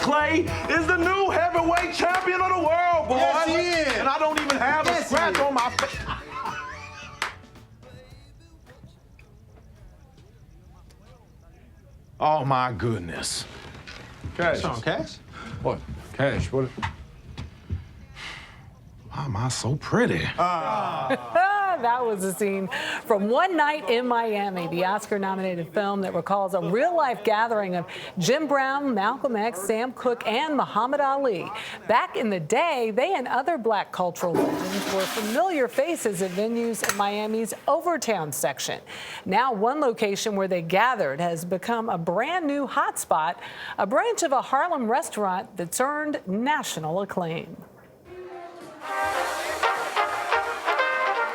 Clay is the new heavyweight champion of the world, boy. Yes, he is. And I don't even have a scratch on my face. Oh, my goodness. Cash. Cash? What? Cash, what? Why am I so pretty? That was a scene from One Night in Miami, the Oscar-nominated film that recalls a real-life gathering of Jim Brown, Malcolm X, Sam Cooke, and Muhammad Ali. Back in the day, they and other black cultural legends were familiar faces at venues in Miami's Overtown section. Now, one location where they gathered has become a brand new hotspot, a branch of a Harlem restaurant that's earned national acclaim.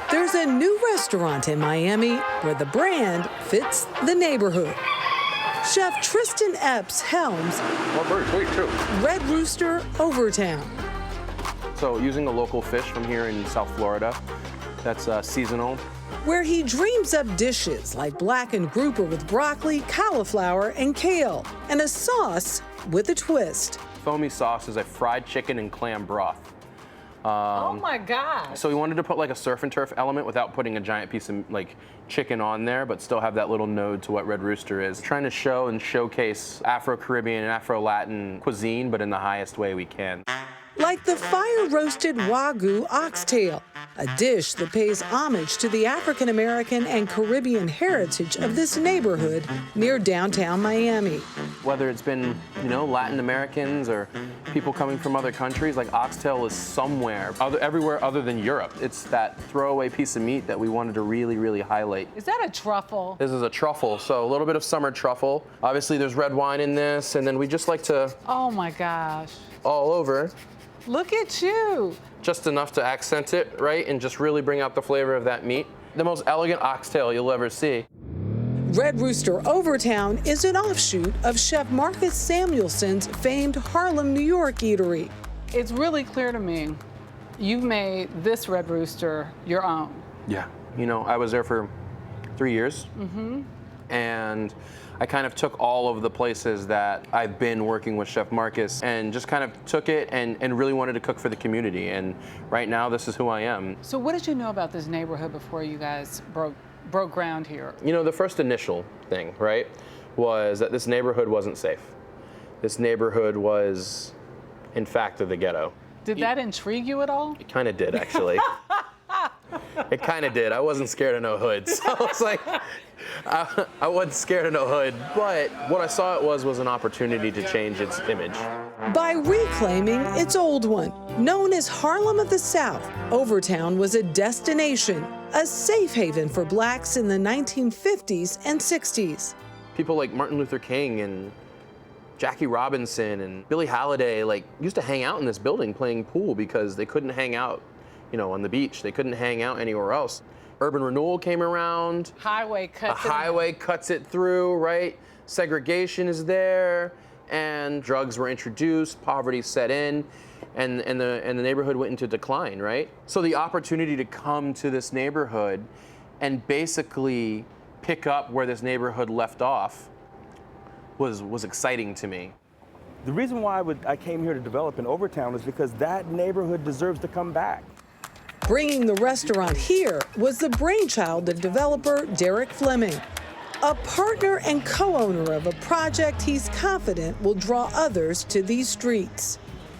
There's a new restaurant in Miami where the brand fits the neighborhood. Chef Tristen Epps helms Red Rooster Overtown. So using a local fish from here in South Florida, that's seasonal. Where he dreams up dishes like blackened grouper with broccoli, cauliflower, and kale, and a sauce with a twist. Foamy sauce is a fried chicken and clam broth. Oh my gosh. So we wanted to put like a surf and turf element without putting a giant piece of like chicken on there, but still have that little node to what Red Rooster is. Trying to show and showcase Afro-Caribbean and Afro-Latin cuisine, but in the highest way we can. Like the fire-roasted Wagyu oxtail, a dish that pays homage to the African-American and Caribbean heritage of this neighborhood near downtown Miami. Whether it's been, Latin Americans or people coming from other countries, like oxtail is somewhere, everywhere other than Europe. It's that throwaway piece of meat that we wanted to really, really highlight. Is that a truffle? This is a truffle, so a little bit of summer truffle. Obviously there's red wine in this, and then we just like to... Oh my gosh. All over. Look at you. Just enough to accent it, right? And just really bring out the flavor of that meat. The most elegant oxtail you'll ever see. Red Rooster Overtown is an offshoot of Chef Marcus Samuelson's famed Harlem, New York eatery. It's really clear to me you've made this Red Rooster your own. Yeah. I was there for 3 years. And I kind of took all of the places that I've been working with Chef Marcus and just kind of took it and really wanted to cook for the community. And right now, this is who I am. So what did you know about this neighborhood before you guys broke ground here? The first initial thing, right, was that this neighborhood wasn't safe. This neighborhood was, in fact, the ghetto. Did that intrigue you at all? It kind of did, actually. It kind of did. I wasn't scared of no hood. So I was like, I wasn't scared of no hood. But what I saw it was an opportunity to change its image. By reclaiming its old one, known as Harlem of the South, Overtown was a destination, a safe haven for blacks in the 1950s and 60s. People like Martin Luther King and Jackie Robinson and Billie Holiday used to hang out in this building playing pool because they couldn't hang out on the beach. They couldn't hang out anywhere else. Urban renewal came around. Highway cuts it through, right? Segregation is there, and drugs were introduced, poverty set in, and the neighborhood went into decline, right? So the opportunity to come to this neighborhood and basically pick up where this neighborhood left off was exciting to me. The reason why I came here to develop in Overtown is because that neighborhood deserves to come back. Bringing the restaurant here was the brainchild of developer Derek Fleming, a partner and co-owner of a project he's confident will draw others to these streets.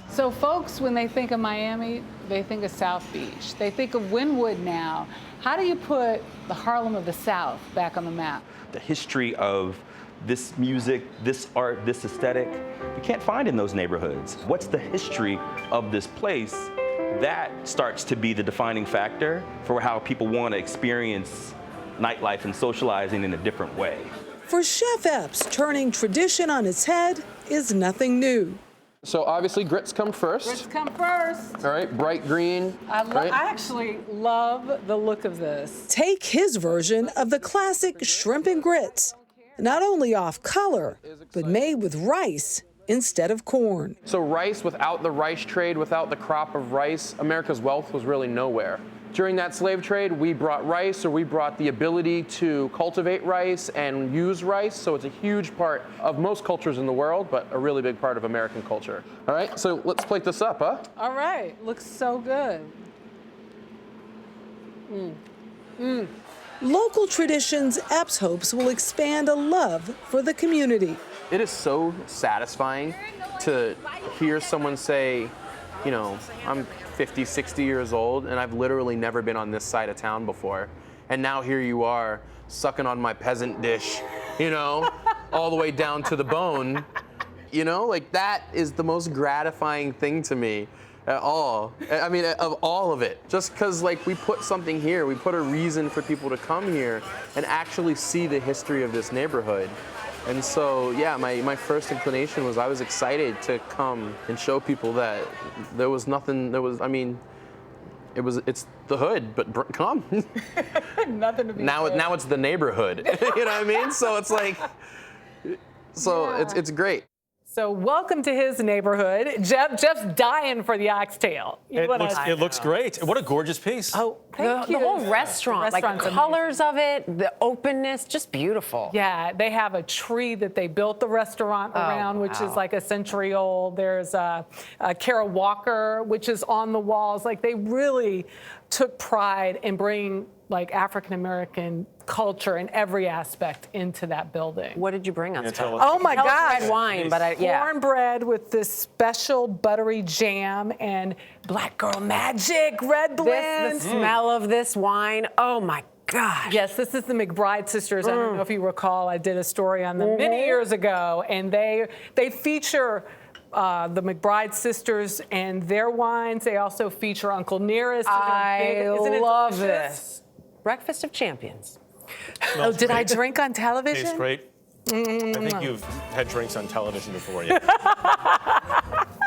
So folks, when they think of Miami, they think of South Beach. They think of Wynwood now. How do you put the Harlem of the South back on the map? The history of this music, this art, this aesthetic, you can't find in those neighborhoods. What's the history of this place? That starts to be the defining factor for how people want to experience nightlife and socializing in a different way. For Chef Epps, turning tradition on its head is nothing new. So obviously grits come first. Grits come first. All right, bright green. I actually love the look of this. Take his version of the classic shrimp and grits, not only off color, but made with rice instead of corn. So rice, without the rice trade, without the crop of rice, America's wealth was really nowhere. During that slave trade, we brought rice, or we brought the ability to cultivate rice and use rice. So it's a huge part of most cultures in the world, but a really big part of American culture. All right, so let's plate this up, huh? All right, looks so good. Local traditions, Epps hopes, will expand a love for the community. It is so satisfying to hear someone say, you know, I'm 50, 60 years old, and I've literally never been on this side of town before. And now here you are, sucking on my peasant dish, you know, all the way down to the bone. You know, like that is the most gratifying thing to me at all. I mean, of all of it. Just because, like, we put something here, we put a reason for people to come here and actually see the history of this neighborhood. And so, yeah, my first inclination was I was excited to come and show people that there was nothing, it's the hood, but come. Nothing to be now it's the neighborhood. You know what I mean? So it's like, it's great. So welcome to his neighborhood. Jeff's dying for the oxtail. It looks great. What a gorgeous piece. Oh, thank you. The whole restaurant, like the colors of it, the openness, just beautiful. Yeah, they have a tree that they built the restaurant around, which is like a century old. There's a Kara Walker, which is on the walls. Like, they really took pride in bringing like African American culture in every aspect into that building. What did you bring us? Oh my gosh. Red wine, but cornbread with this special buttery jam and Black Girl Magic red blend. The smell of this wine, oh my gosh. Yes, this is the McBride sisters. I don't know if you recall, I did a story on them many years ago, and they feature the McBride sisters and their wines. They also feature Uncle Nearest. I love this. Breakfast of Champions. Oh, did I drink on television? Tastes great. I think you've had drinks on television before, yeah.